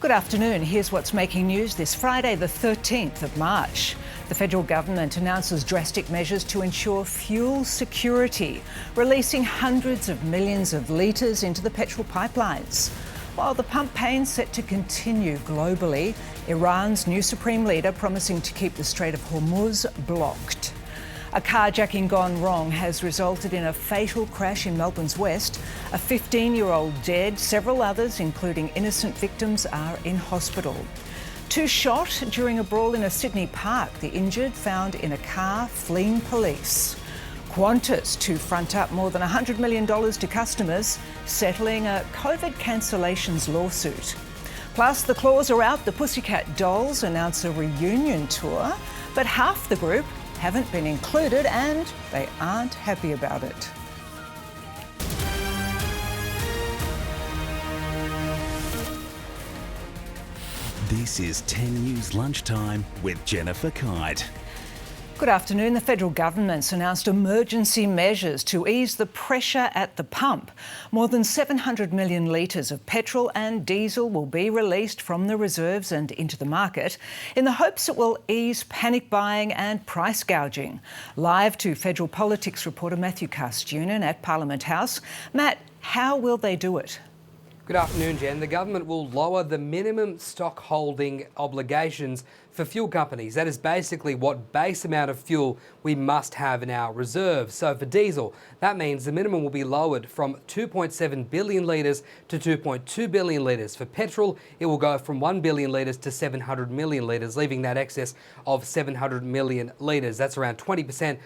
Good afternoon. Here's what's making news this Friday, the 13th of March. The federal government announces drastic measures to ensure fuel security, releasing hundreds of millions of litres into the petrol pipelines. While the pump pain's set to continue globally, Iran's new supreme leader promising to keep the Strait of Hormuz blocked. A carjacking gone wrong has resulted in a fatal crash in Melbourne's west. A 15-year-old dead, several others, including innocent victims, are in hospital. Two shot during a brawl in a Sydney park, the injured found in a car fleeing police. Qantas to front up more than $100 million to customers, settling a COVID cancellations lawsuit. Plus, the Claws are out. The Pussycat Dolls announce a reunion tour, but half the group haven't been included and they aren't happy about it. This is 10 News Lunchtime with Jennifer Keyte. Good afternoon. The federal government's announced emergency measures to ease the pressure at the pump. More than 700 million litres of petrol and diesel will be released from the reserves and into the market in the hopes it will ease panic buying and price gouging. Live to federal politics reporter Matthew Castunan at Parliament House. Matt, how will they do it? Good afternoon, Jen. The government will lower the minimum stock holding obligations for fuel companies. That is basically what base amount of fuel we must have in our reserves. So for diesel, that means the minimum will be lowered from 2.7 billion litres to 2.2 billion litres. For petrol, it will go from 1 billion litres to 700 million litres, leaving that excess of 700 million litres. That's around 20%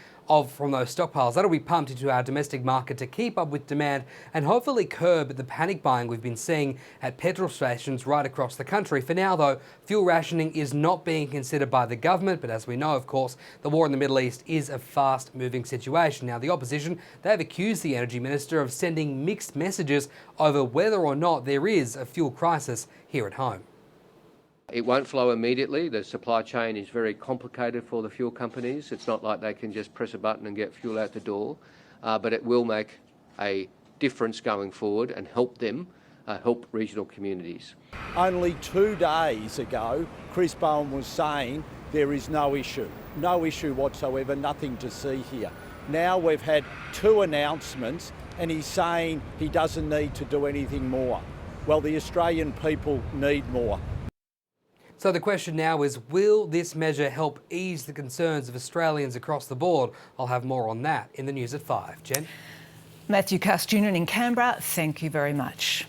from those stockpiles. That'll be pumped into our domestic market to keep up with demand and hopefully curb the panic buying we've been seeing at petrol stations right across the country. For now, though, fuel rationing is not being considered by the government, but as we know, of course, the war in the Middle East is a fast-moving situation. Now, the opposition, they've accused the Energy Minister of sending mixed messages over whether or not there is a fuel crisis here at home. It won't flow immediately. The supply chain is very complicated for the fuel companies. It's not like they can just press a button and get fuel out the door, but it will make a difference going forward and help them, help regional communities. Only 2 days ago, Chris Bowen was saying there is no issue whatsoever, nothing to see here. Now we've had 2 announcements and he's saying he doesn't need to do anything more. Well, the Australian people need more. So the question now is, will this measure help ease the concerns of Australians across the board? I'll have more on that in the news at 5. Jen? Matthew Castunan in Canberra, thank you very much.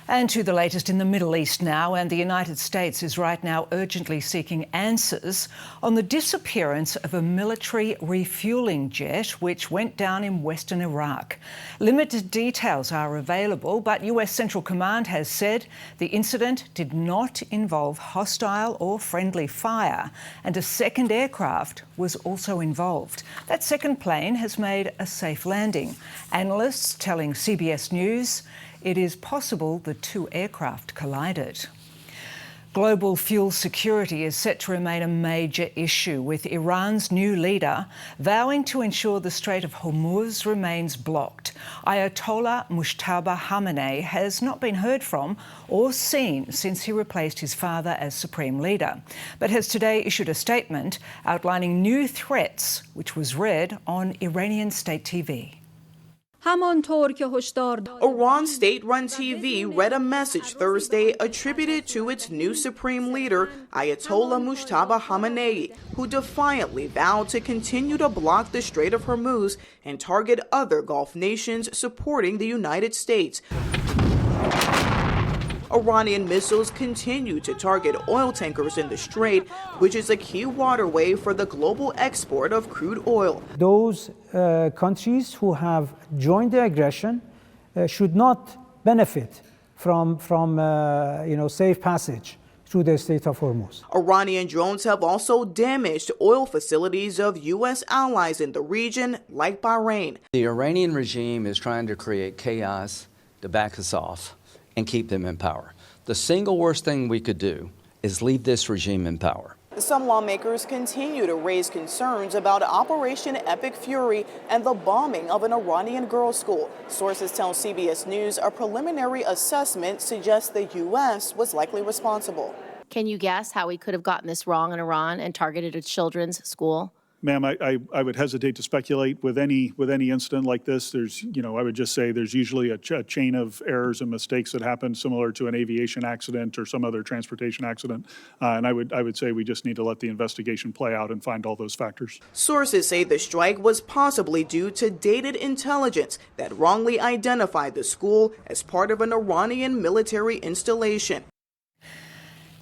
And to the latest in the Middle East now, and the United States is right now urgently seeking answers on the disappearance of a military refuelling jet which went down in western Iraq. Limited details are available, but US Central Command has said the incident did not involve hostile or friendly fire, and a second aircraft was also involved. That second plane has made a safe landing. Analysts telling CBS News it is possible the 2 aircraft collided. Global fuel security is set to remain a major issue, with Iran's new leader vowing to ensure the Strait of Hormuz remains blocked. Ayatollah Mujtaba Khamenei has not been heard from or seen since he replaced his father as supreme leader, but has today issued a statement outlining new threats, which was read on Iranian state TV. Iran state-run TV read a message Thursday attributed to its new supreme leader, Ayatollah Mujtaba Khamenei, who defiantly vowed to continue to block the Strait of Hormuz and target other Gulf nations supporting the United States. Iranian missiles continue to target oil tankers in the strait, which is a key waterway for the global export of crude oil. Those countries who have joined the aggression should not benefit from safe passage through the Strait of Hormuz. Iranian drones have also damaged oil facilities of U.S. allies in the region, like Bahrain. The Iranian regime is trying to create chaos to back us off and keep them in power. The single worst thing we could do is leave this regime in power. Some lawmakers continue to raise concerns about Operation Epic Fury and the bombing of an Iranian girls' school. Sources tell CBS News a preliminary assessment suggests the U.S. was likely responsible. Can you guess how we could have gotten this wrong in Iran and targeted a children's school? Ma'am, I would hesitate to speculate with any incident like this. There's, I would just say there's usually a chain of errors and mistakes that happen, similar to an aviation accident or some other transportation accident. And I would say we just need to let the investigation play out and find all those factors. Sources say the strike was possibly due to dated intelligence that wrongly identified the school as part of an Iranian military installation.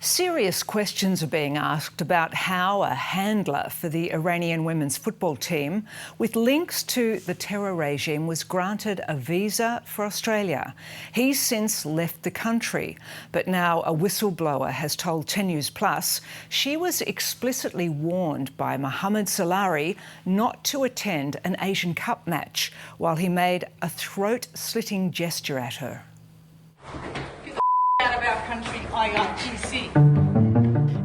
Serious questions are being asked about how a handler for the Iranian women's football team with links to the terror regime was granted a visa for Australia. He's since left the country, but now a whistleblower has told 10 News Plus she was explicitly warned by Mohammed Salari not to attend an Asian Cup match while he made a throat-slitting gesture at her. Out of our country, IRGC.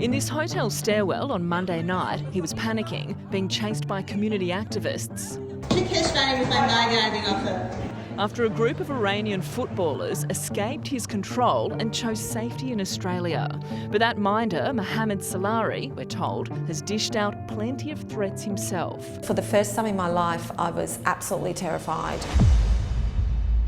In this hotel stairwell on Monday night, he was panicking, being chased by community activists. After a group of Iranian footballers escaped his control and chose safety in Australia. But that minder, Mohammed Salari, we're told, has dished out plenty of threats himself. For the first time in my life, I was absolutely terrified.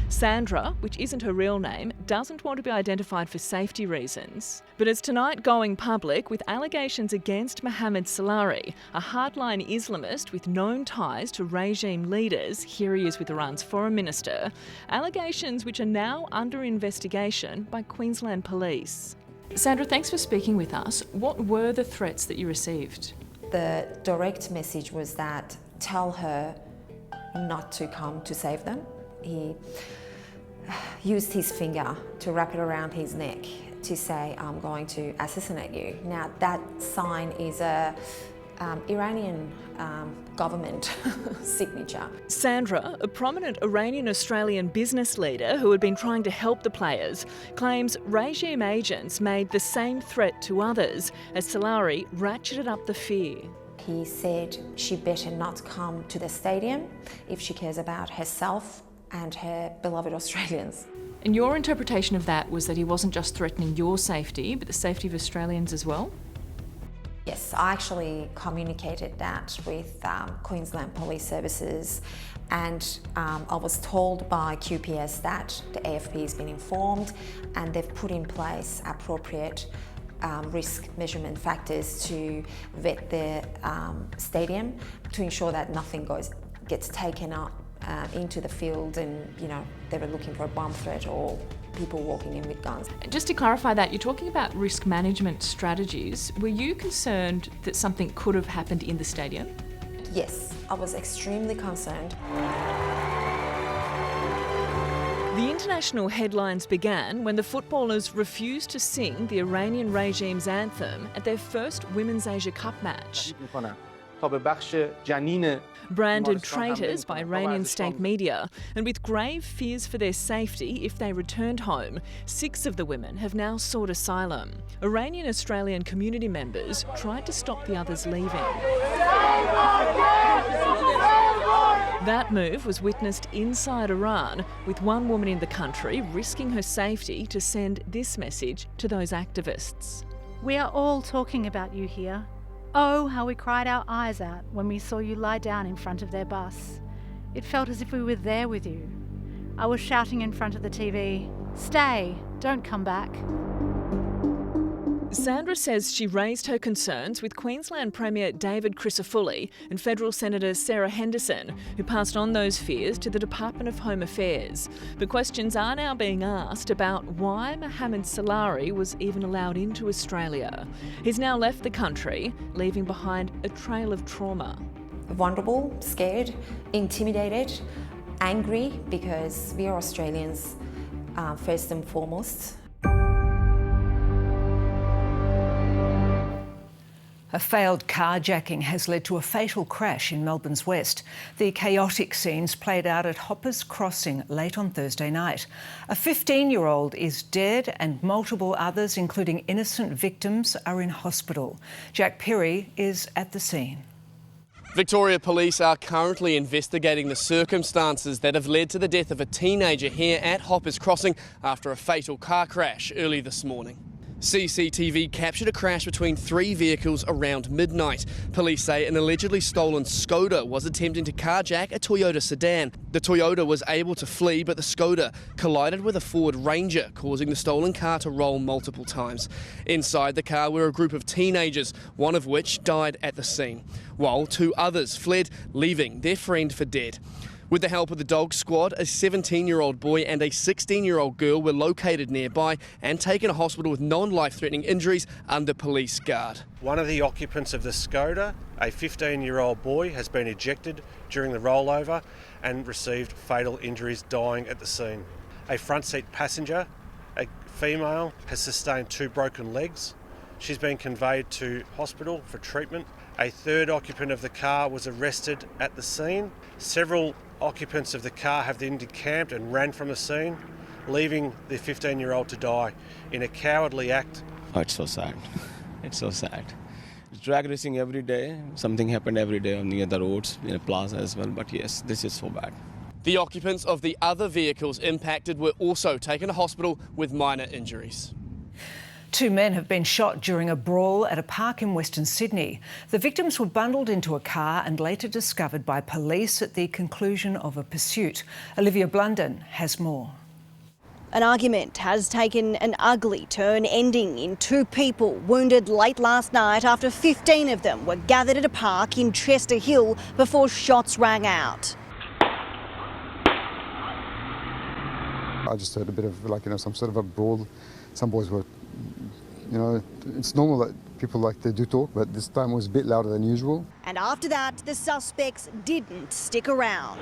Sandra, which isn't her real name, doesn't want to be identified for safety reasons. But it's tonight going public with allegations against Mohammed Salari, a hardline Islamist with known ties to regime leaders. Here he is with Iran's foreign minister. Allegations which are now under investigation by Queensland Police. Sandra, thanks for speaking with us. What were the threats that you received? The direct message was that tell her not to come to save them. He used his finger to wrap it around his neck to say, I'm going to assassinate you. Now, that sign is a Iranian government signature. Sandra, a prominent Iranian-Australian business leader who had been trying to help the players, claims regime agents made the same threat to others as Salari ratcheted up the fear. He said she better not come to the stadium if she cares about herself and her beloved Australians. And your interpretation of that was that he wasn't just threatening your safety, but the safety of Australians as well? Yes, I actually communicated that with Queensland Police Services, and I was told by QPS that the AFP has been informed and they've put in place appropriate risk measurement factors to vet the stadium to ensure that nothing gets taken up into the field and, they were looking for a bomb threat or people walking in with guns. Just to clarify that, you're talking about risk management strategies. Were you concerned that something could have happened in the stadium? Yes, I was extremely concerned. The international headlines began when the footballers refused to sing the Iranian regime's anthem at their first Women's Asia Cup match. Branded traitors by Iranian state media, and with grave fears for their safety if they returned home, 6 of the women have now sought asylum. Iranian Australian community members tried to stop the others leaving. That move was witnessed inside Iran, with one woman in the country risking her safety to send this message to those activists. We are all talking about you here. Oh, how we cried our eyes out when we saw you lie down in front of their bus. It felt as if we were there with you. I was shouting in front of the TV, "Stay, don't come back." Sandra says she raised her concerns with Queensland Premier David Crisafulli and Federal Senator Sarah Henderson, who passed on those fears to the Department of Home Affairs. But questions are now being asked about why Mohammed Salari was even allowed into Australia. He's now left the country, leaving behind a trail of trauma. Vulnerable, scared, intimidated, angry, because we are Australians first and foremost. A failed carjacking has led to a fatal crash in Melbourne's west. The chaotic scenes played out at Hoppers Crossing late on Thursday night. A 15-year-old is dead and multiple others, including innocent victims, are in hospital. Jack Perry is at the scene. Victoria Police are currently investigating the circumstances that have led to the death of a teenager here at Hoppers Crossing after a fatal car crash early this morning. CCTV captured a crash between three vehicles around midnight. Police say an allegedly stolen Skoda was attempting to carjack a Toyota sedan. The Toyota was able to flee, but the Skoda collided with a Ford Ranger, causing the stolen car to roll multiple times. Inside the car were a group of teenagers, one of which died at the scene, while two others fled, leaving their friend for dead. With the help of the dog squad, a 17-year-old boy and a 16-year-old girl were located nearby and taken to hospital with non-life-threatening injuries under police guard. One of the occupants of the Skoda, a 15-year-old boy, has been ejected during the rollover and received fatal injuries, dying at the scene. A front seat passenger, a female, has sustained 2 broken legs. She's been conveyed to hospital for treatment. A third occupant of the car was arrested at the scene. Several occupants of the car have then decamped and ran from the scene, leaving the 15-year-old to die in a cowardly act. Oh, it's so sad. It's so sad. It's drag racing every day. Something happened every day on the other roads, in a plaza as well. But yes, this is so bad. The occupants of the other vehicles impacted were also taken to hospital with minor injuries. 2 men have been shot during a brawl at a park in Western Sydney. The victims were bundled into a car and later discovered by police at the conclusion of a pursuit. Olivia Blunden has more. An argument has taken an ugly turn, ending in 2 people wounded late last night after 15 of them were gathered at a park in Chester Hill before shots rang out. I just heard a bit of some sort of a brawl. Some boys were, it's normal that people they do talk, but this time was a bit louder than usual. And after that, the suspects didn't stick around.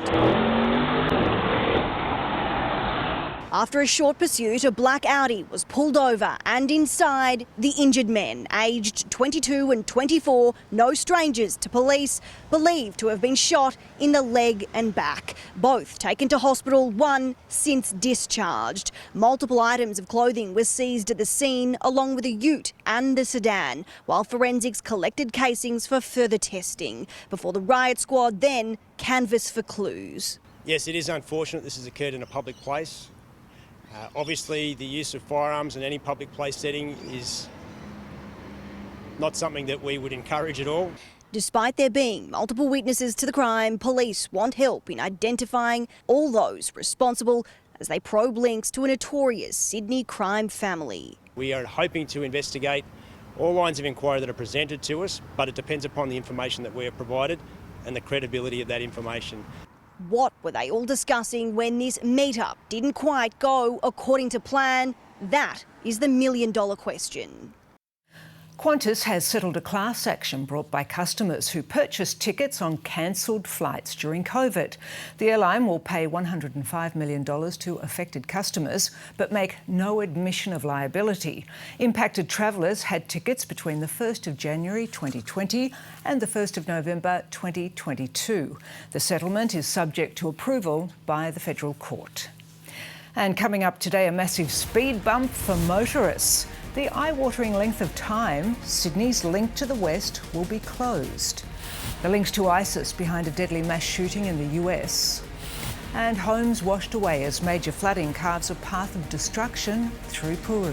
After a short pursuit, a black Audi was pulled over and inside, the injured men, aged 22 and 24, no strangers to police, believed to have been shot in the leg and back. Both taken to hospital, one since discharged. Multiple items of clothing were seized at the scene, along with a ute and the sedan, while forensics collected casings for further testing, before the riot squad then canvassed for clues. Yes, it is unfortunate this has occurred in a public place. Obviously, the use of firearms in any public place setting is not something that we would encourage at all. Despite there being multiple witnesses to the crime, police want help in identifying all those responsible as they probe links to a notorious Sydney crime family. We are hoping to investigate all lines of inquiry that are presented to us, but it depends upon the information that we are provided and the credibility of that information. What were they all discussing when this meet-up didn't quite go according to plan? That is the million-dollar question. Qantas has settled a class action brought by customers who purchased tickets on cancelled flights during COVID. The airline will pay $105 million to affected customers, but make no admission of liability. Impacted travellers had tickets between the 1st of January 2020 and the 1st of November 2022. The settlement is subject to approval by the Federal Court. And coming up today, a massive speed bump for motorists. The eye-watering length of time, Sydney's link to the West will be closed. The links to ISIS behind a deadly mass shooting in the US. And homes washed away as major flooding carves a path of destruction through Peru.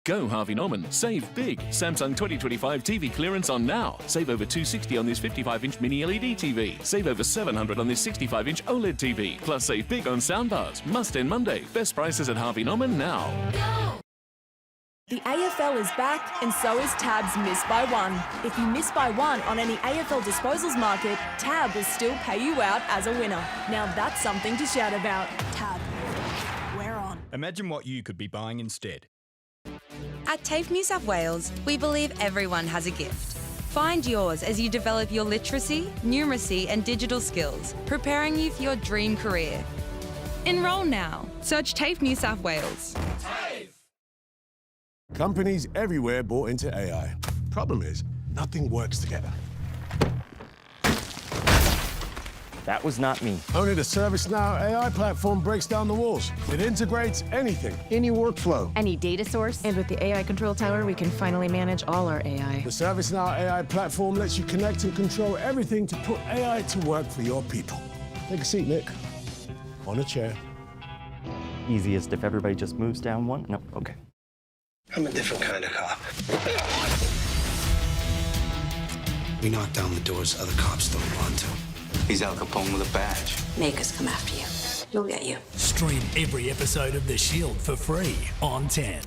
Go Harvey Norman, save big. Samsung 2025 TV clearance on now. Save over $260 on this 55-inch mini LED TV. Save over $700 on this 65-inch OLED TV. Plus save big on soundbars. Must end Monday. Best prices at Harvey Norman now. The AFL is back and so is Tab's Miss by One. If you miss by one on any AFL disposals market, Tab will still pay you out as a winner. Now that's something to shout about. Tab, where are Imagine what you could be buying instead. At TAFE New South Wales, we believe everyone has a gift. Find yours as you develop your literacy, numeracy and digital skills, preparing you for your dream career. Enrol now. Search TAFE New South Wales. Companies everywhere bought into AI. Problem is, nothing works together. That was not me. Only the ServiceNow AI platform breaks down the walls. It integrates anything, any workflow. Any data source. And with the AI Control Tower, we can finally manage all our AI. The ServiceNow AI platform lets you connect and control everything to put AI to work for your people. Take a seat, Nick. On a chair. Easiest if everybody just moves down one? No, okay. I'm a different kind of cop. We knock down the doors other cops don't want to. He's Al Capone with a badge. Make us come after you. We'll get you. Stream every episode of The Shield for free on 10.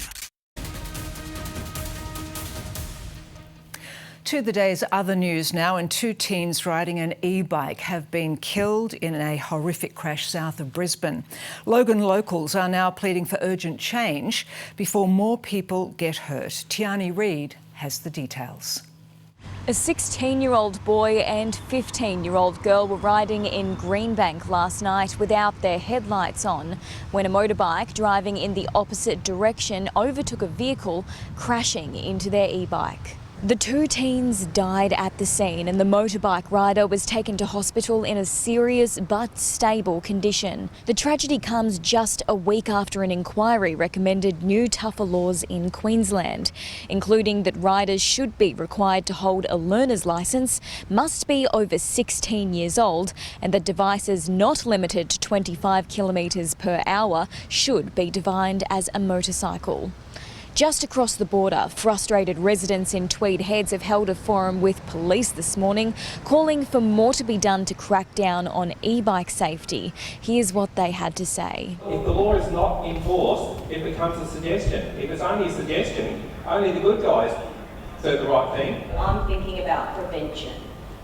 To the day's other news now, and 2 teens riding an e-bike have been killed in a horrific crash south of Brisbane. Logan locals are now pleading for urgent change before more people get hurt. Tiani Reid has the details. A 16-year-old boy and 15-year-old girl were riding in Greenbank last night without their headlights on when a motorbike driving in the opposite direction overtook a vehicle, crashing into their e-bike. The 2 teens died at the scene and the motorbike rider was taken to hospital in a serious but stable condition. The tragedy comes just a week after an inquiry recommended new tougher laws in Queensland, including that riders should be required to hold a learner's licence, must be over 16 years old, and that devices not limited to 25 kilometres per hour should be defined as a motorcycle. Just across the border, frustrated residents in Tweed Heads have held a forum with police this morning, calling for more to be done to crack down on e-bike safety. Here's what they had to say. If the law is not enforced, it becomes a suggestion. If it's only a suggestion, only the good guys do the right thing. I'm thinking about prevention.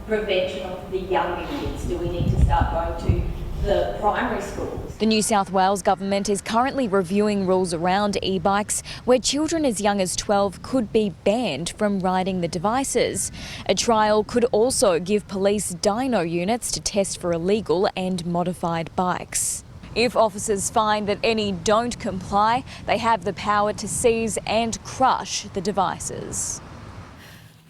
Prevention of the younger kids. Do we need to start going to the primary schools? The New South Wales government is currently reviewing rules around e-bikes where children as young as 12 could be banned from riding the devices. A trial could also give police dyno units to test for illegal and modified bikes. If officers find that any don't comply, they have the power to seize and crush the devices.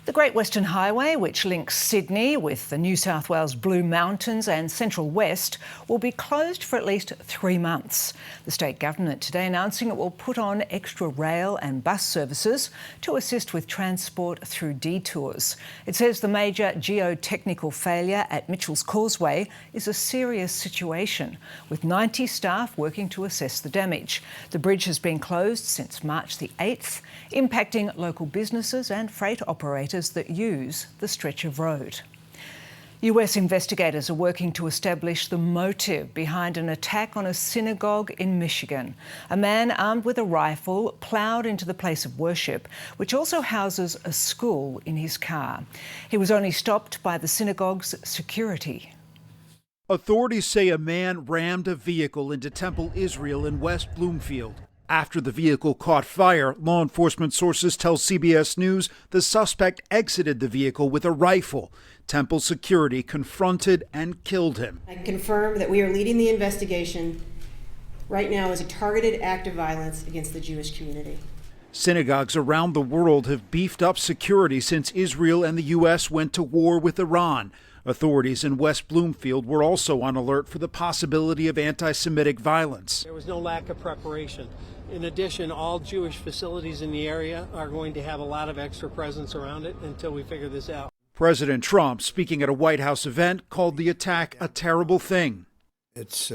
The Great Western Highway, which links Sydney with the New South Wales Blue Mountains and Central West, will be closed for at least 3 months. The state government today announcing it will put on extra rail and bus services to assist with transport through detours. It says the major geotechnical failure at Mitchell's Causeway is a serious situation, with 90 staff working to assess the damage. The bridge has been closed since March the 8th, impacting local businesses and freight operators that use the stretch of road. US investigators are working to establish the motive behind an attack on a synagogue in Michigan. A man armed with a rifle ploughed into the place of worship, which also houses a school, in his car. He was only stopped by the synagogue's security. Authorities say a man rammed a vehicle into Temple Israel in West Bloomfield. After the vehicle caught fire, law enforcement sources tell CBS News the suspect exited the vehicle with a rifle. Temple security confronted and killed him. I confirm that we are leading the investigation right now as a targeted act of violence against the Jewish community. Synagogues around the world have beefed up security since Israel and the U.S. went to war with Iran. Authorities in West Bloomfield were also on alert for the possibility of anti-Semitic violence. There was no lack of preparation. In addition, all Jewish facilities in the area are going to have a lot of extra presence around it until we figure this out. President Trump, speaking at a White House event, called the attack a terrible thing. It's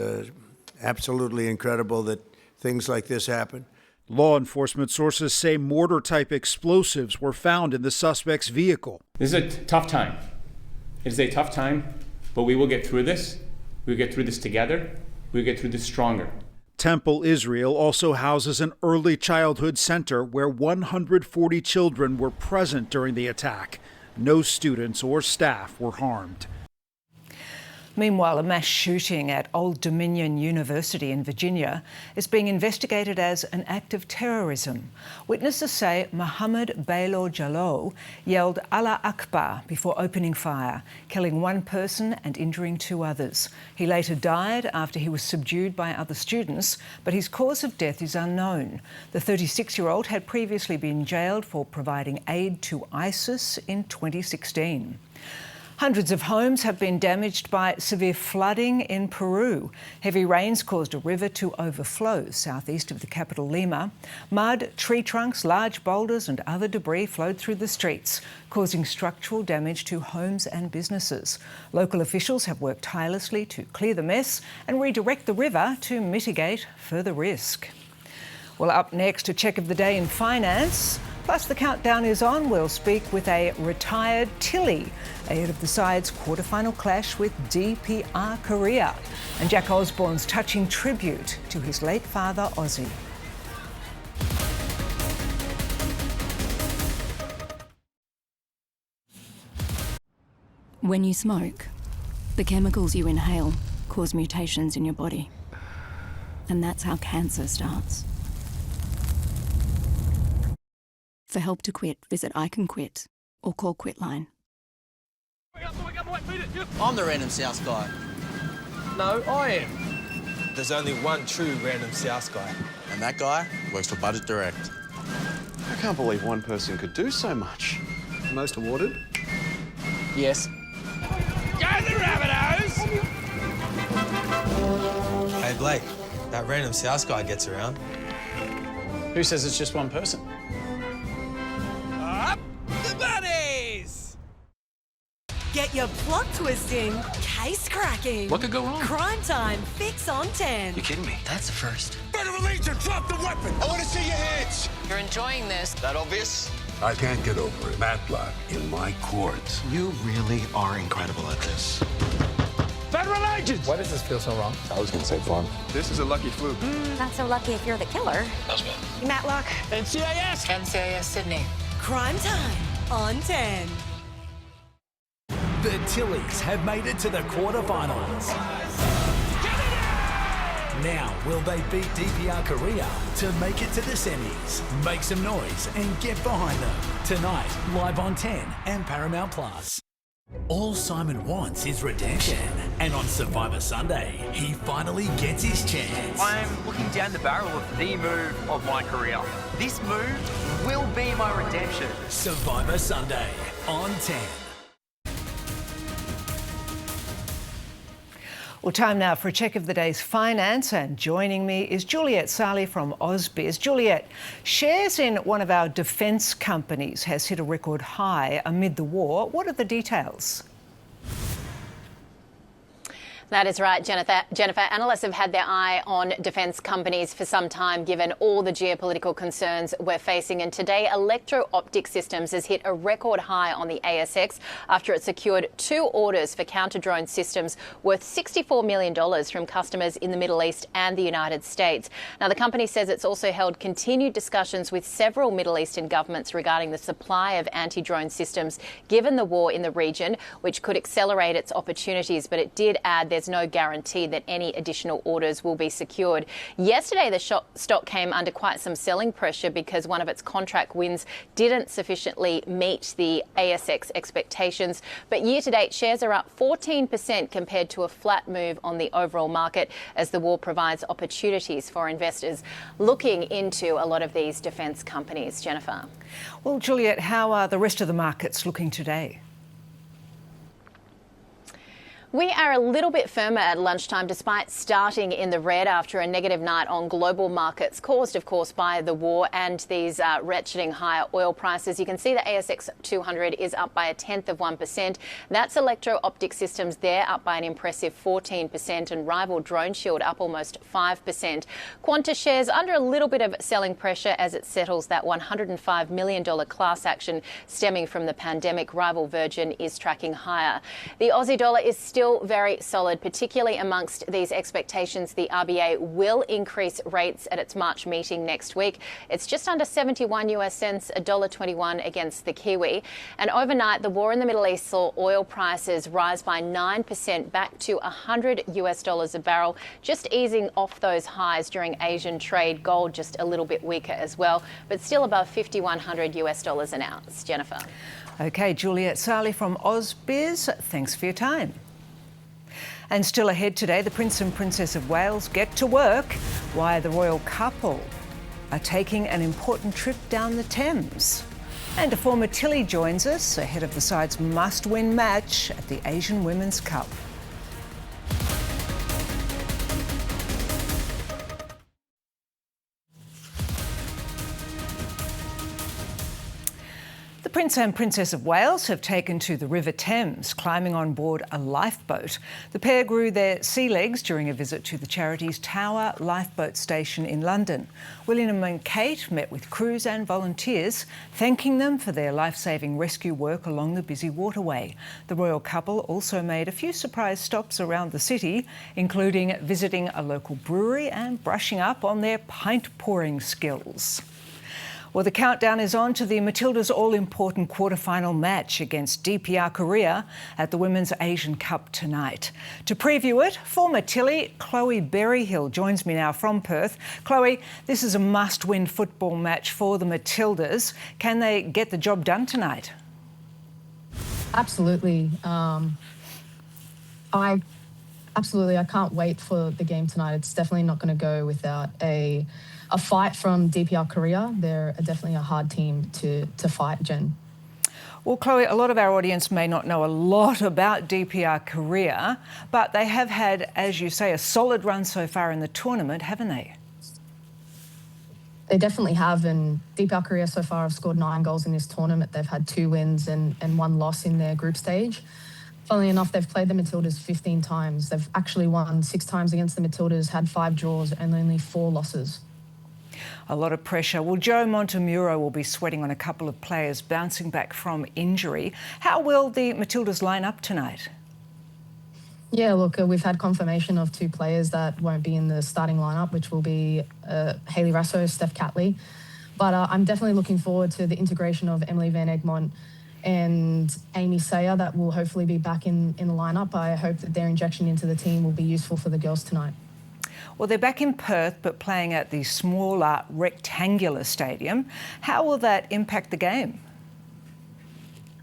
absolutely incredible that things like this happen. Law enforcement sources say mortar-type explosives were found in the suspect's vehicle. This is a tough time. It is a tough time, but we will get through this. We'll get through this together. We'll get through this stronger. Temple Israel also houses an early childhood center where 140 children were present during the attack. No students or staff were harmed. Meanwhile, a mass shooting at Old Dominion University in Virginia is being investigated as an act of terrorism. Witnesses say Mohammed Bailo Jallow yelled Allah Akbar before opening fire, killing one person and injuring two others. He later died after he was subdued by other students, but his cause of death is unknown. The 36-year-old had previously been jailed for providing aid to ISIS in 2016. Hundreds of homes have been damaged by severe flooding in Peru. Heavy rains caused a river to overflow southeast of the capital, Lima. Mud, tree trunks, large boulders and other debris flowed through the streets, causing structural damage to homes and businesses. Local officials have worked tirelessly to clear the mess and redirect the river to mitigate further risk. Well, up next, a check of the day in finance. Plus, the countdown is on. We'll speak with a retired Tilly ahead of the side's quarterfinal clash with DPR Korea. And Jack Osborne's touching tribute to his late father, Ozzy. When you smoke, the chemicals you inhale cause mutations in your body. And that's how cancer starts. For help to quit, visit I Can Quit or call Quitline. I'm the random South guy. No, I am. There's only one true random South guy. And that guy works for Budget Direct. I can't believe one person could do so much. Most awarded? Yes. Go the Rabbitohs! Hey, Blake, that random South guy gets around. Who says it's just one person? Up the bunnies! Get your plot twisting, case cracking. What could go wrong? Crime Time, Fix on 10. You kidding me? That's a first. Federal agent, drop the weapon! I want to see your hands! You're enjoying this. That obvious? I can't get over it. Matlock in my court. You really are incredible at this. Federal agents! Why does this feel so wrong? I was gonna say fun. This is a lucky fluke. Not so lucky if you're the killer. That was bad. Matlock. NCIS! NCIS Sydney. Crime Time on 10. The Tillies have made it to the quarterfinals. Now, will they beat DPR Korea to make it to the semis? Make some noise and get behind them. Tonight, live on 10 and Paramount Plus. All Simon wants is redemption. And on Survivor Sunday, he finally gets his chance. I'm looking down the barrel of the move of my career. This move will be my redemption. Survivor Sunday on 10. Well, time now for a check of the day's finance, and joining me is Juliet Sali from AusBiz. Juliet, shares in one of our defence companies has hit a record high amid the war. What are the details? That is right, Jennifer. Analysts have had their eye on defence companies for some time, given all the geopolitical concerns we're facing. And today, Electro-Optic Systems has hit a record high on the ASX after it secured 2 orders for counter-drone systems worth $64 million from customers in the Middle East and the United States. Now, the company says it's also held continued discussions with several Middle Eastern governments regarding the supply of anti-drone systems, given the war in the region, which could accelerate its opportunities. But it did add there's no guarantee that any additional orders will be secured. Yesterday, the stock came under quite some selling pressure because one of its contract wins didn't sufficiently meet the ASX expectations. But year-to-date, shares are up 14% compared to a flat move on the overall market, as the war provides opportunities for investors looking into a lot of these defence companies. Jennifer. Well, Juliet, how are the rest of the markets looking today? We are a little bit firmer at lunchtime, despite starting in the red after a negative night on global markets, caused, of course, by the war and these ratcheting higher oil prices. You can see the ASX 200 is up by 0.1%. That's Electro-Optic Systems there, up by an impressive 14%, and rival Drone Shield up almost 5%. Qantas shares under a little bit of selling pressure as it settles that $105 million class action stemming from the pandemic. Rival Virgin is tracking higher. The Aussie dollar is still still very solid, particularly amongst these expectations. The RBA will increase rates at its March meeting next week. It's just under 71 US cents, $1.21 against the Kiwi. And overnight, the war in the Middle East saw oil prices rise by 9% back to $100 US a barrel, just easing off those highs during Asian trade. Gold just a little bit weaker as well, but still above $5,100 US an ounce. Jennifer. OK, Juliet Sarli from AusBiz, thanks for your time. And still ahead today, the Prince and Princess of Wales get to work. Why the royal couple are taking an important trip down the Thames. And a former Tilly joins us ahead of the side's must-win match at the Asian Women's Cup. The Prince and Princess of Wales have taken to the River Thames, climbing on board a lifeboat. The pair grew their sea legs during a visit to the charity's Tower Lifeboat Station in London. William and Kate met with crews and volunteers, thanking them for their life-saving rescue work along the busy waterway. The royal couple also made a few surprise stops around the city, including visiting a local brewery and brushing up on their pint-pouring skills. Well, the countdown is on to the Matildas' all-important quarter-final match against DPR Korea at the Women's Asian Cup tonight. To preview it, former Tilly Chloe Berryhill joins me now from Perth. Chloe, this is a must-win football match for the Matildas. Can they get the job done tonight? Absolutely. I can't wait for the game tonight. It's definitely not going to go without a fight from DPR Korea. They're definitely a hard team to fight, Jen. Well, Chloe, a lot of our audience may not know a lot about DPR Korea, but they have had, as you say, a solid run so far in the tournament, haven't they? They definitely have, and DPR Korea so far have scored 9 goals in this tournament. They've had 2 wins and 1 loss in their group stage. Funnily enough, they've played the Matildas 15 times. They've actually won 6 times against the Matildas, had 5 draws and only 4 losses. A lot of pressure. Well, Joe Montemuro will be sweating on a couple of players bouncing back from injury. How will the Matildas line up tonight? Yeah, look, we've had confirmation of 2 players that won't be in the starting lineup, which will be Hayley Rasso, Steph Catley. But I'm definitely looking forward to the integration of Emily Van Egmont and Amy Sayer that will hopefully be back in the lineup. I hope that their injection into the team will be useful for the girls tonight. Well, they're back in Perth, but playing at the smaller rectangular stadium. How will that impact the game?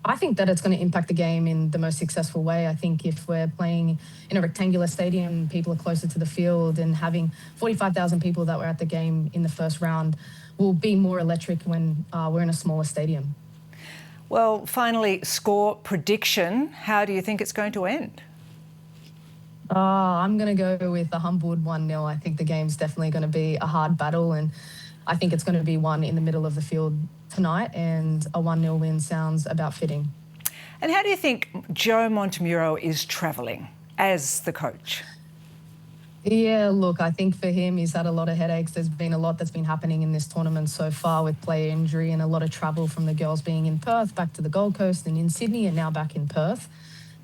I think that it's going to impact the game in the most successful way. I think if we're playing in a rectangular stadium, people are closer to the field, and having 45,000 people that were at the game in the first round will be more electric when we're in a smaller stadium. Well, finally, score prediction. How do you think it's going to end? I'm going to go with a humbled 1-0. I think the game's definitely going to be a hard battle, and I think it's going to be won in the middle of the field tonight, and a 1-0 win sounds about fitting. And how do you think Joe Montemuro is travelling as the coach? Yeah, look, I think for him, he's had a lot of headaches. There's been a lot that's been happening in this tournament so far with player injury and a lot of travel from the girls being in Perth, back to the Gold Coast and in Sydney, and now back in Perth.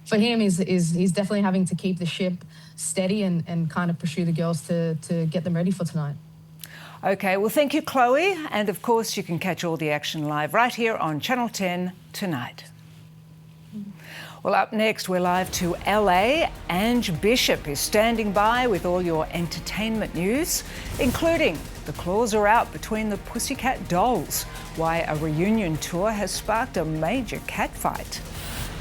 For him, he's definitely having to keep the ship steady and kind of pursue the girls to get them ready for tonight. OK, well, thank you, Chloe. And, of course, you can catch all the action live right here on Channel 10 tonight. Well, up next, we're live to LA. Ange Bishop is standing by with all your entertainment news, including the claws are out between the Pussycat Dolls, why a reunion tour has sparked a major catfight.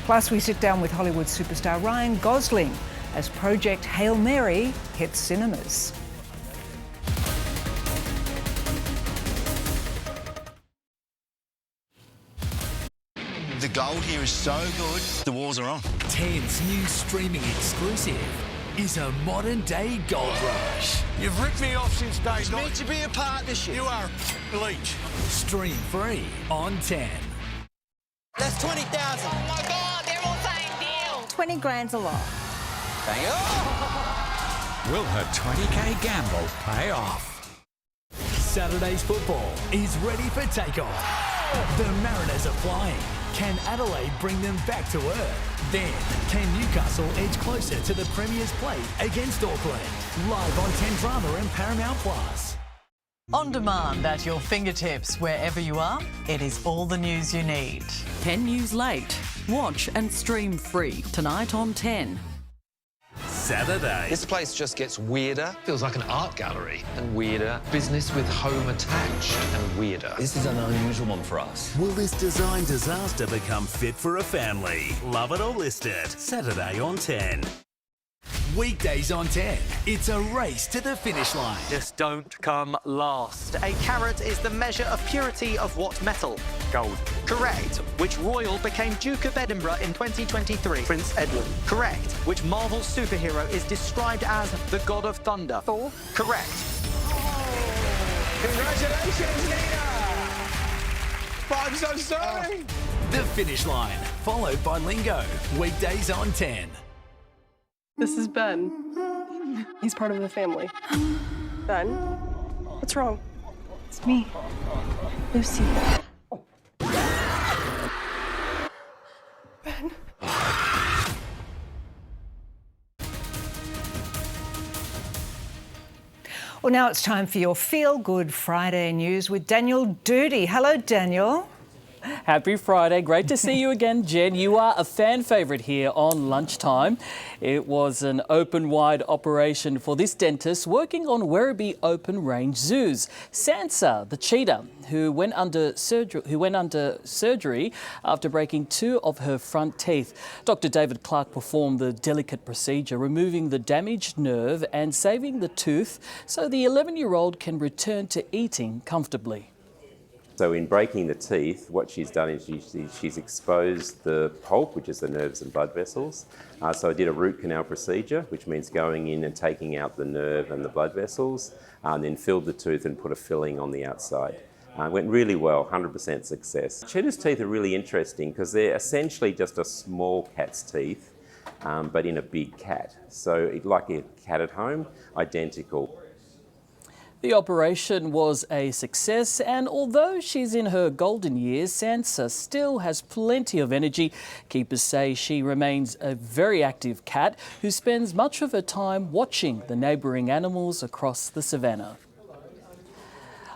Plus, we sit down with Hollywood superstar Ryan Gosling as Project Hail Mary hits cinemas. The gold here is so good, the walls are on. 10's new streaming exclusive is a modern-day gold rush. You've ripped me off since day one. It's meant to be a partnership. You are bleach. Stream free on 10. That's 20,000. Oh my God, they're all saying deal. 20 grand's a lot. Bang it. Will her 20k gamble pay off? Saturday's football is ready for takeoff. The Mariners are flying. Can Adelaide bring them back to earth? Then, can Newcastle edge closer to the Premier's plate against Auckland? Live on 10 Drama and Paramount Plus. On demand at your fingertips wherever you are, it is all the news you need. 10 News Late. Watch and stream free tonight on 10. Saturday. This place just gets weirder. Feels like an art gallery. And weirder. Business with home attached and weirder. This is an unusual one for us. Will this design disaster become fit for a family? Love it or list it. Saturday on 10. Weekdays on 10. It's a race to the finish line. Just don't come last. A carat is the measure of purity of what metal? Gold. Correct. Which royal became Duke of Edinburgh in 2023? Prince Edward. Correct. Which Marvel superhero is described as the God of Thunder? Thor. Correct. Congratulations, Nina! I'm so sorry. The finish line, followed by Lingo. Weekdays on 10. This is Ben. He's part of the family. Ben, what's wrong? It's me, Lucy. Ben. Well, now it's time for your Feel Good Friday news with Daniel Doody. Hello, Daniel. Happy Friday. Great to see you again, Jen. You are a fan favourite here on Lunchtime. It was an open-wide operation for this dentist working on Werribee open-range zoos. Sansa, the cheetah, who went under surgery after breaking 2 of her front teeth. Dr. David Clark performed the delicate procedure, removing the damaged nerve and saving the tooth so the 11-year-old can return to eating comfortably. So in breaking the teeth, what she's done is she's exposed the pulp, which is the nerves and blood vessels. So I did a root canal procedure, which means going in and taking out the nerve and the blood vessels, and then filled the tooth and put a filling on the outside. It went really well, 100% success. Cheetah's teeth are really interesting because they're essentially just a small cat's teeth, but in a big cat. So like a cat at home, identical. The operation was a success, and although she's in her golden years, Sansa still has plenty of energy. Keepers say she remains a very active cat who spends much of her time watching the neighbouring animals across the savannah.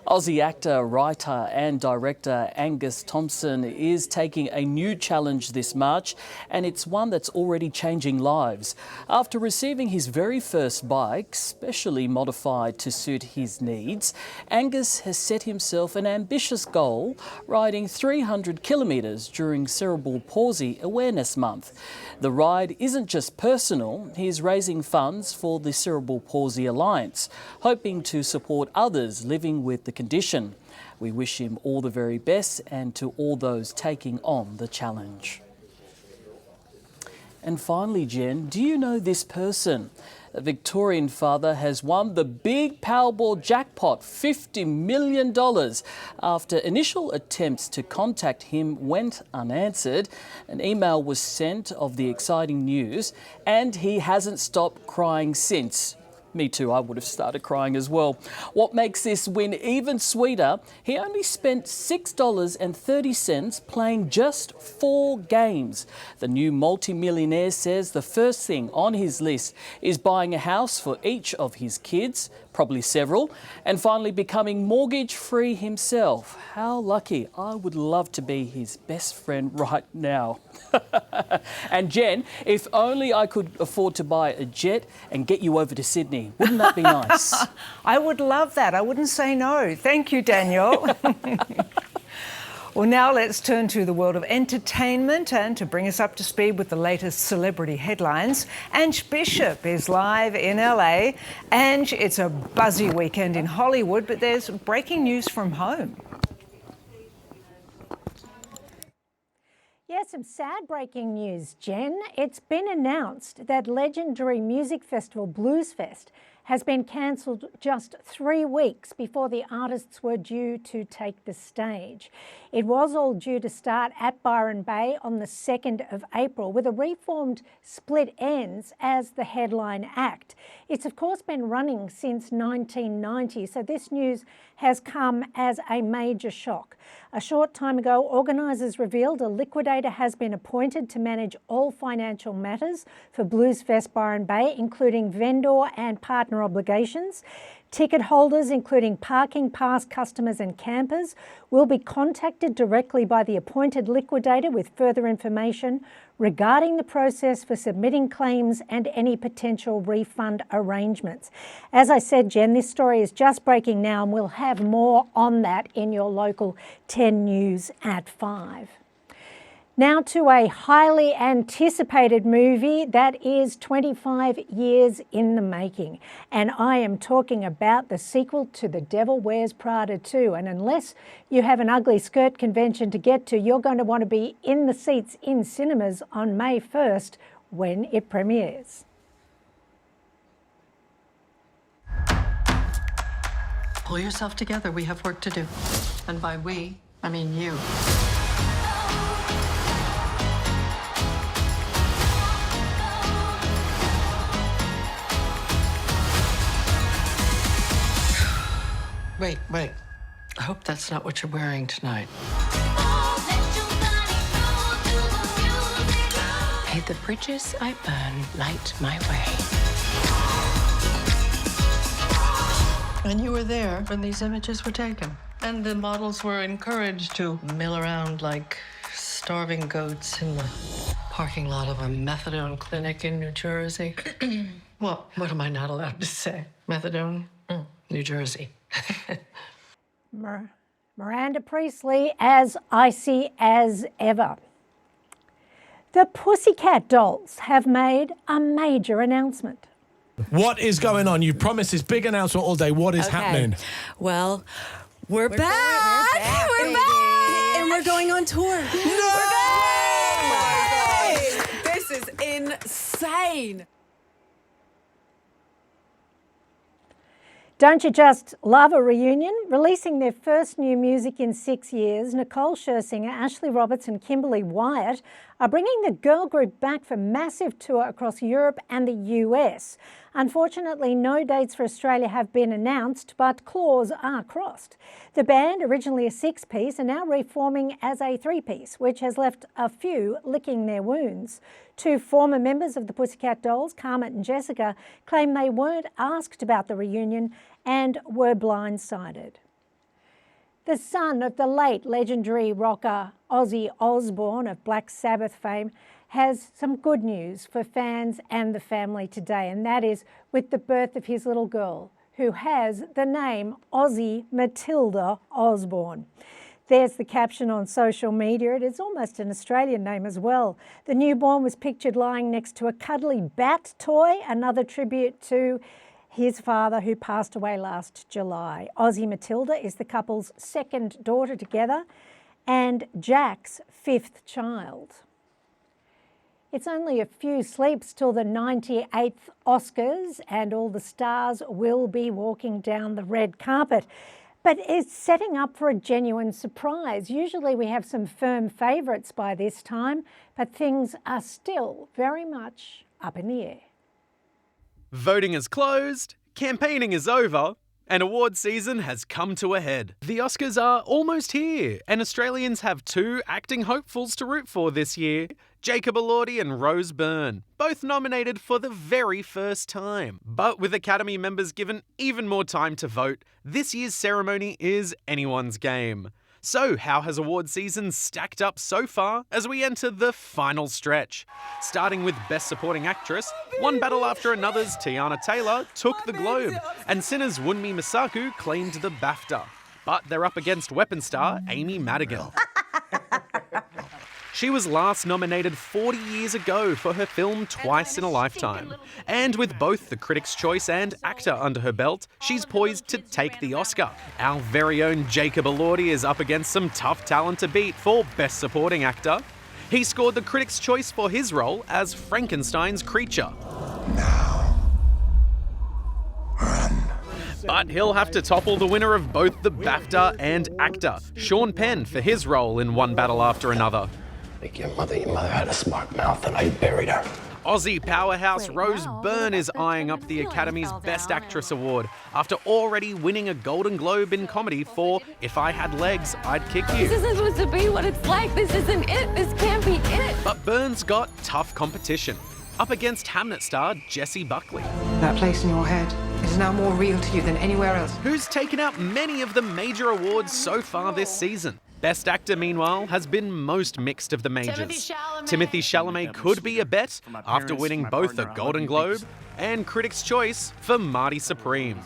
Aussie actor, writer and director Angus Thompson is taking a new challenge this March, and it's one that's already changing lives. After receiving his very first bike, specially modified to suit his needs, Angus has set himself an ambitious goal, riding 300 kilometres during Cerebral Palsy Awareness Month. The ride isn't just personal, he's raising funds for the Cerebral Palsy Alliance, hoping to support others living with the condition. We wish him all the very best and to all those taking on the challenge. And finally, Jen, do you know this person? A Victorian father has won the big Powerball jackpot, $50 million. After initial attempts to contact him went unanswered, an email was sent of the exciting news, and he hasn't stopped crying since. Me too, I would have started crying as well. What makes this win even sweeter, he only spent $6.30 playing just 4 games. The new multi-millionaire says the first thing on his list is buying a house for each of his kids, probably several, and finally becoming mortgage-free himself. How lucky. I would love to be his best friend right now. And Jen, if only I could afford to buy a jet and get you over to Sydney. Wouldn't that be nice? I would love that. I wouldn't say no. Thank you, Daniel. Well, now let's turn to the world of entertainment, and to bring us up to speed with the latest celebrity headlines, Ange Bishop is live in LA. Ange, it's a buzzy weekend in Hollywood, but there's breaking news from home. Yeah, some sad breaking news, Jen. It's been announced that legendary music festival Bluesfest has been cancelled just 3 weeks before the artists were due to take the stage. It was all due to start at Byron Bay on the 2nd of April with a reformed Split Ends as the headline act. It's of course been running since 1990, so this news has come as a major shock. A short time ago, organisers revealed a liquidator has been appointed to manage all financial matters for Bluesfest Byron Bay, including vendor and partner obligations. Ticket holders, including parking pass customers and campers, will be contacted directly by the appointed liquidator with further information regarding the process for submitting claims and any potential refund arrangements. As I said, Jen, this story is just breaking now, and we'll have more on that in your local 10 News at 5. Now to a highly anticipated movie that is 25 years in the making. And I am talking about the sequel to The Devil Wears Prada 2. And unless you have an ugly skirt convention to get to, you're going to want to be in the seats in cinemas on May 1st when it premieres. Pull yourself together. We have work to do. And by we, I mean you. Wait. I hope that's not what you're wearing tonight. May the bridges I burn light my way. And you were there when these images were taken. And the models were encouraged to mill around like starving goats in the parking lot of a methadone clinic in New Jersey. Well, what am I not allowed to say? Methadone? New Jersey. Miranda Priestley as icy as ever. The Pussycat Dolls have made a major announcement. What is going on? You promised this big announcement all day. What is happening? Well, we're back. We're back. And we're going on tour. No! This is insane. Don't you just love a reunion? Releasing their first new music in 6 years, Nicole Scherzinger, Ashley Roberts and Kimberly Wyatt are bringing the girl group back for a massive tour across Europe and the US. Unfortunately, no dates for Australia have been announced, but claws are crossed. The band, originally a 6-piece, are now reforming as a 3-piece, which has left a few licking their wounds. 2 former members of the Pussycat Dolls, Carmen and Jessica, claim they weren't asked about the reunion and were blindsided. The son of the late legendary rocker Ozzy Osbourne of Black Sabbath fame has some good news for fans and the family today, and that is with the birth of his little girl, who has the name Ozzy Matilda Osbourne. There's the caption on social media. It is almost an Australian name as well. The newborn was pictured lying next to a cuddly bat toy, another tribute to his father who passed away last July. Ozzy Matilda is the couple's 2nd daughter together and Jack's 5th child. It's only a few sleeps till the 98th Oscars and all the stars will be walking down the red carpet. But it's setting up for a genuine surprise. Usually we have some firm favourites by this time, but things are still very much up in the air. Voting is closed, campaigning is over, and award season has come to a head. The Oscars are almost here, and Australians have 2 acting hopefuls to root for this year, Jacob Elordi and Rose Byrne, both nominated for the very first time. But with Academy members given even more time to vote, this year's ceremony is anyone's game. So how has award season stacked up so far as we enter the final stretch? Starting with Best Supporting Actress, one battle after another's Tiana Taylor took the Globe, and Sinner's Wunmi Masaku claimed the BAFTA. But they're up against weapon star Amy Madigan. She was last nominated 40 years ago for her film Twice in a Lifetime. And with both the Critics' Choice and ACTA under her belt, she's poised to take the Oscar. Our very own Jacob Elordi is up against some tough talent to beat for Best Supporting Actor. He scored the Critics' Choice for his role as Frankenstein's creature. Now, But he'll have to topple the winner of both the BAFTA and ACTA, Sean Penn, for his role in One Battle After Another. Like your mother had a smart mouth and I buried her. Aussie powerhouse Rose Byrne is eyeing up the Academy's Best Actress award after already winning a Golden Globe in comedy for If I Had Legs, I'd Kick You. This isn't supposed to be what it's like. This isn't it. This can't be it. But Byrne's got tough competition, up against Hamnet star Jessie Buckley. That place in your head is now more real to you than anywhere else. Who's taken out many of the major awards so far this season. Best Actor, meanwhile, has been most mixed of the majors. Timothy Chalamet could be a bet after winning both a Golden Globe and Critics' Choice for Marty Supreme.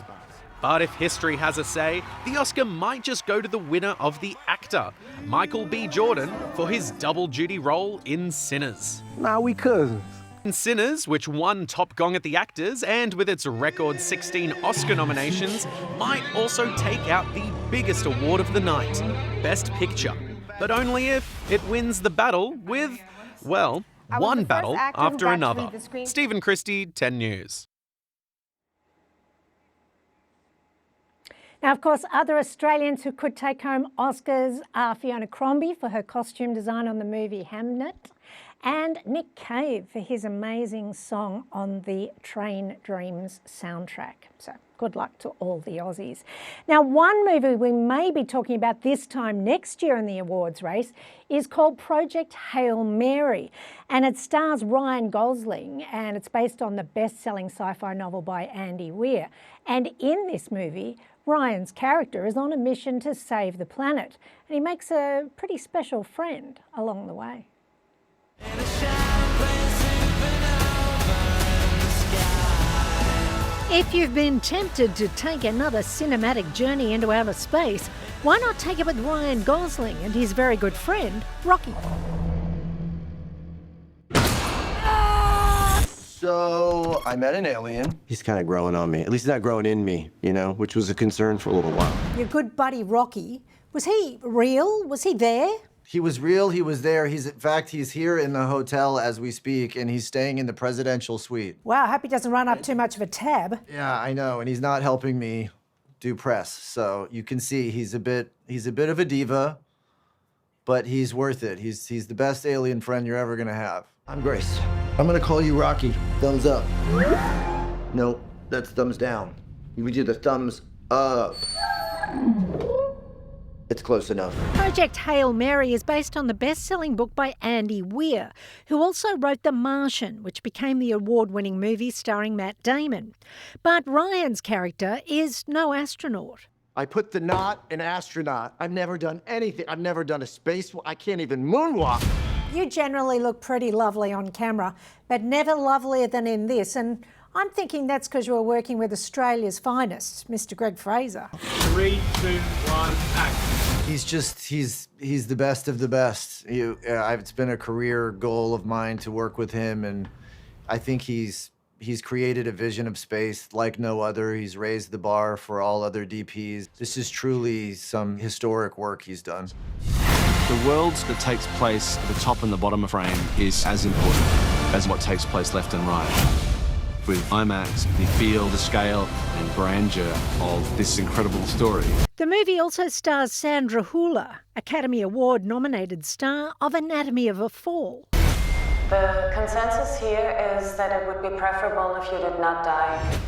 But if history has a say, the Oscar might just go to the winner of the actor, Michael B. Jordan, for his double-duty role in Sinners. Nah, we cousins. In Sinners, which won Top Gong at the Actors, and with its record 16 Oscar nominations, might also take out the biggest award of the night, Best Picture. But only if it wins the battle with, well, one battle after another. Stephen Christie, 10 News. Now, of course, other Australians who could take home Oscars are Fiona Crombie for her costume design on the movie Hamnet, and Nick Cave for his amazing song on the Train Dreams soundtrack. So good luck to all the Aussies. Now, one movie we may be talking about this time next year in the awards race is called Project Hail Mary, and it stars Ryan Gosling, and it's based on the best-selling sci-fi novel by Andy Weir. And in this movie, Ryan's character is on a mission to save the planet, and he makes a pretty special friend along the way. If you've been tempted to take another cinematic journey into outer space, why not take it with Ryan Gosling and his very good friend, Rocky? So, I met an alien. He's kind of growing on me. At least he's not growing in me, you know, which was a concern for a little while. Your good buddy Rocky, was he real? Was he there? He was real, he was there. In fact, he's here in the hotel as we speak, and he's staying in the presidential suite. Wow, I hope he doesn't run up too much of a tab. Yeah, I know, and he's not helping me do press. So you can see he's a bit of a diva, but he's worth it. He's the best alien friend you're ever gonna have. I'm Grace. I'm gonna call you Rocky. Thumbs up. No, that's thumbs down. We do the thumbs up. It's close enough. Project Hail Mary is based on the best-selling book by Andy Weir, who also wrote The Martian, which became the award-winning movie starring Matt Damon. But Ryan's character is no astronaut. I put the knot in astronaut. I've never done anything. I've never done a spacewalk. I can't even moonwalk. You generally look pretty lovely on camera, but never lovelier than in this. And I'm thinking that's because you were working with Australia's finest, Mr. Greg Fraser. 3, 2, 1, act. He's the best of the best. It's been a career goal of mine to work with him, and I think he's created a vision of space like no other. He's raised the bar for all other DPs. This is truly some historic work he's done. The world that takes place at the top and the bottom of frame is as important as what takes place left and right. With IMAX, the feel, the scale and grandeur of this incredible story. The movie also stars Sandra Hüller, Academy Award-nominated star of Anatomy of a Fall. The consensus here is that it would be preferable if you did not die.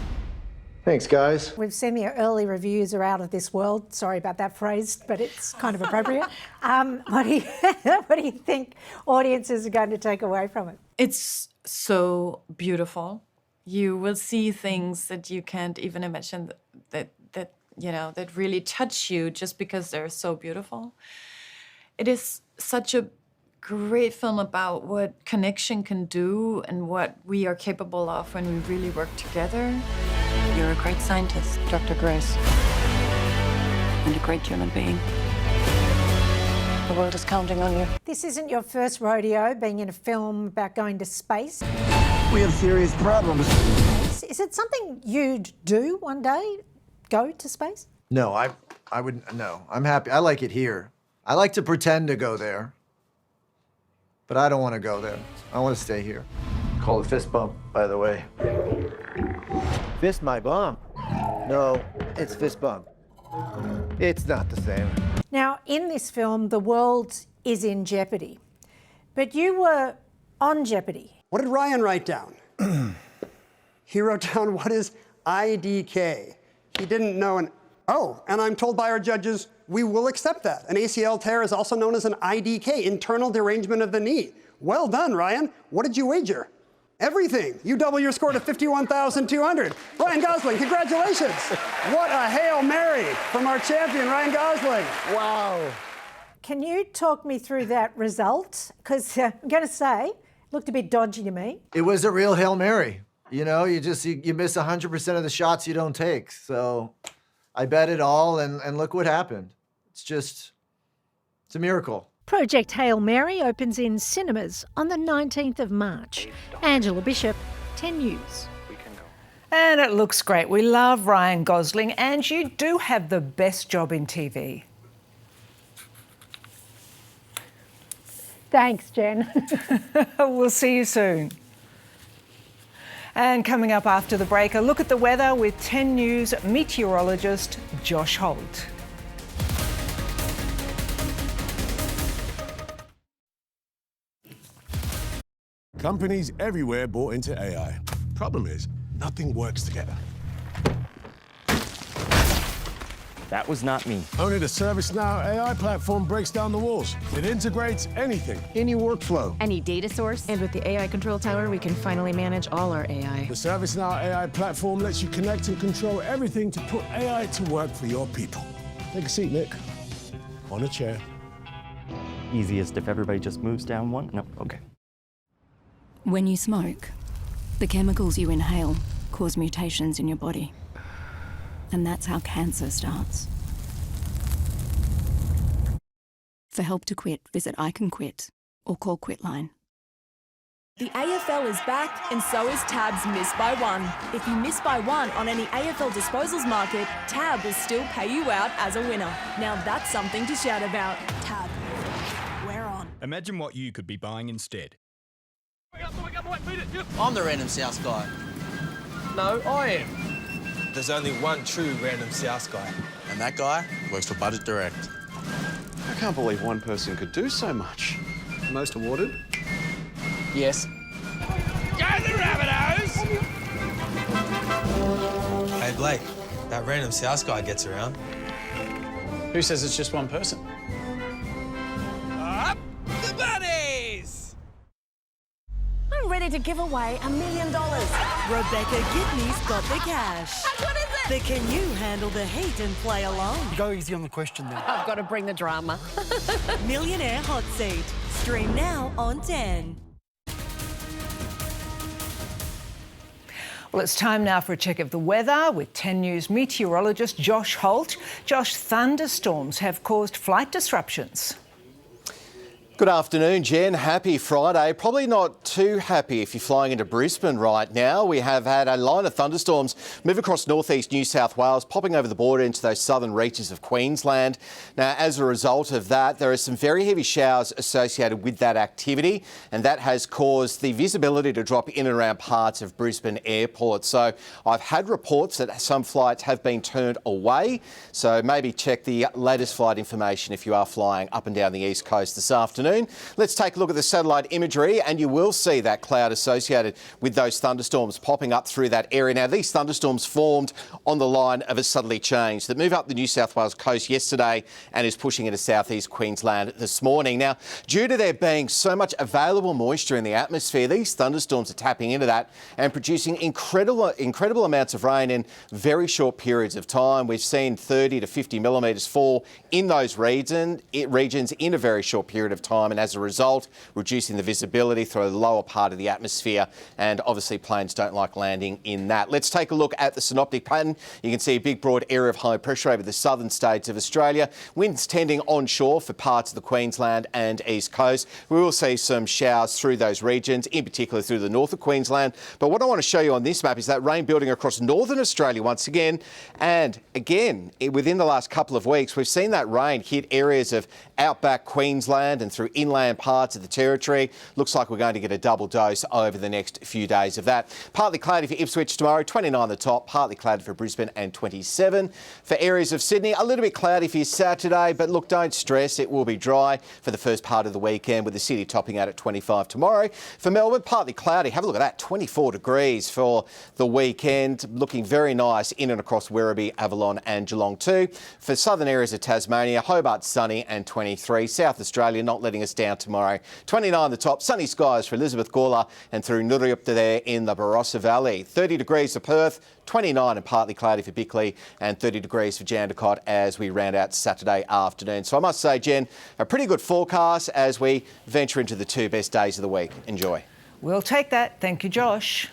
Thanks, guys. We've seen the early reviews are out of this world. Sorry about that phrase, but it's kind of appropriate. What do you think audiences are going to take away from it? It's so beautiful. You will see things that you can't even imagine that really touch you just because they're so beautiful. It is such a great film about what connection can do and what we are capable of when we really work together. You're a great scientist, Dr. Grace, and a great human being. The world is counting on you. This isn't your first rodeo being in a film about going to space. We have serious problems. Is it something you'd do one day? Go to space? No, I wouldn't. No, I'm happy. I like it here. I like to pretend to go there, but I don't want to go there. I want to stay here. Call it fist bump, by the way. Fist my bump? No, It's fist bump. It's not the same. Now, in this film, the world is in jeopardy. But you were on jeopardy. What did Ryan write down? He wrote down, what is IDK? He didn't know and I'm told by our judges, we will accept that. An ACL tear is also known as an IDK, internal derangement of the knee. Well done, Ryan. What did you wager? Everything. You double your score to 51,200. Ryan Gosling, congratulations. What a Hail Mary from our champion, Ryan Gosling. Wow. Can you talk me through that result? Because I'm going to say, it looked a bit dodgy to me. It was a real Hail Mary. You know, you miss 100% of the shots you don't take. So I bet it all, and look what happened. It's a miracle. Project Hail Mary opens in cinemas on the 19th of March. Angela Bishop, 10 News. And it looks great. We love Ryan Gosling, and you do have the best job in TV. Thanks, Jen. We'll see you soon. And coming up after the break, a look at the weather with 10 News meteorologist Josh Holt. Companies everywhere bought into AI. Problem is, nothing works together. That was not me. Only the ServiceNow AI platform breaks down the walls. It integrates anything, any workflow. Any data source. And with the AI Control Tower, we can finally manage all our AI. The ServiceNow AI platform lets you connect and control everything to put AI to work for your people. Take a seat, Nick. On a chair. Easiest if everybody just moves down one? No, okay. When you smoke, the chemicals you inhale cause mutations in your body. And that's how cancer starts. For help to quit, visit I Can Quit or call Quitline. The AFL is back, and so is Tab's Miss by One. If you miss by one on any AFL disposals market, Tab will still pay you out as a winner. Now that's something to shout about. Tab, we're on. Imagine what you could be buying instead. I'm the random South guy. No, I am. There's only one true random South guy. And that guy works for Budget Direct. I can't believe one person could do so much. Most awarded? Yes. Go the Rabbitohs! Hey, Blake, that random South guy gets around. Who says it's just one person? Up the bunnies! I'm ready to give away $1 million. Rebecca Gibney's got the cash. What is it? But can you handle the heat and play along? Go easy on the question then. I've got to bring the drama. Millionaire Hot Seat. Stream now on 10. Well, it's time now for a check of the weather with 10 News meteorologist Josh Holt. Josh, thunderstorms have caused flight disruptions. Good afternoon, Jen. Happy Friday. Probably not too happy if you're flying into Brisbane right now. We have had a line of thunderstorms move across northeast New South Wales, popping over the border into those southern reaches of Queensland. Now, as a result of that, there are some very heavy showers associated with that activity, and that has caused the visibility to drop in and around parts of Brisbane Airport. So I've had reports that some flights have been turned away. So maybe check the latest flight information if you are flying up and down the east coast this afternoon. Let's take a look at the satellite imagery, and you will see that cloud associated with those thunderstorms popping up through that area. Now, these thunderstorms formed on the line of a southerly change that moved up the New South Wales coast yesterday and is pushing into southeast Queensland this morning. Now, due to there being so much available moisture in the atmosphere, these thunderstorms are tapping into that and producing incredible amounts of rain in very short periods of time. We've seen 30 to 50 millimetres fall in those regions in a very short period of time. And as a result, reducing the visibility through the lower part of the atmosphere, and obviously planes don't like landing in that. Let's take a look at the synoptic pattern. You can see a big broad area of high pressure over the southern states of Australia. Winds tending onshore for parts of the Queensland and east coast. We will see some showers through those regions, in particular through the north of Queensland. But what I want to show you on this map is that rain building across northern Australia once again. And again, within the last couple of weeks, we've seen that rain hit areas of outback Queensland and through through inland parts of the Territory. Looks like we're going to get a double dose over the next few days of that. Partly cloudy for Ipswich tomorrow, 29 the top, partly cloudy for Brisbane and 27. For areas of Sydney, a little bit cloudy for your Saturday, but look, don't stress, it will be dry for the first part of the weekend, with the city topping out at 25 tomorrow. For Melbourne, partly cloudy. Have a look at that, 24 degrees for the weekend. Looking very nice in and across Werribee, Avalon and Geelong too. For southern areas of Tasmania, Hobart sunny and 23. South Australia not letting us down tomorrow. 29 the top, sunny skies for Elizabeth Gawler and through Nurriupta there in the Barossa Valley. 30 degrees for Perth, 29 and partly cloudy for Bickley and 30 degrees for Jandakot as we round out Saturday afternoon. So I must say, Jen, a pretty good forecast as we venture into the 2 best days of the week. Enjoy. We'll take that. Thank you, Josh.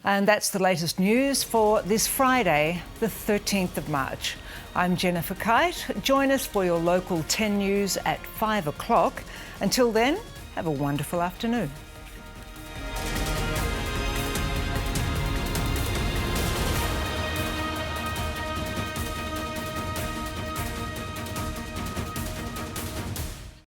And that's the latest news for this Friday, the 13th of March. I'm Jennifer Keyte. Join us for your local 10 news at 5 o'clock. Until then, have a wonderful afternoon.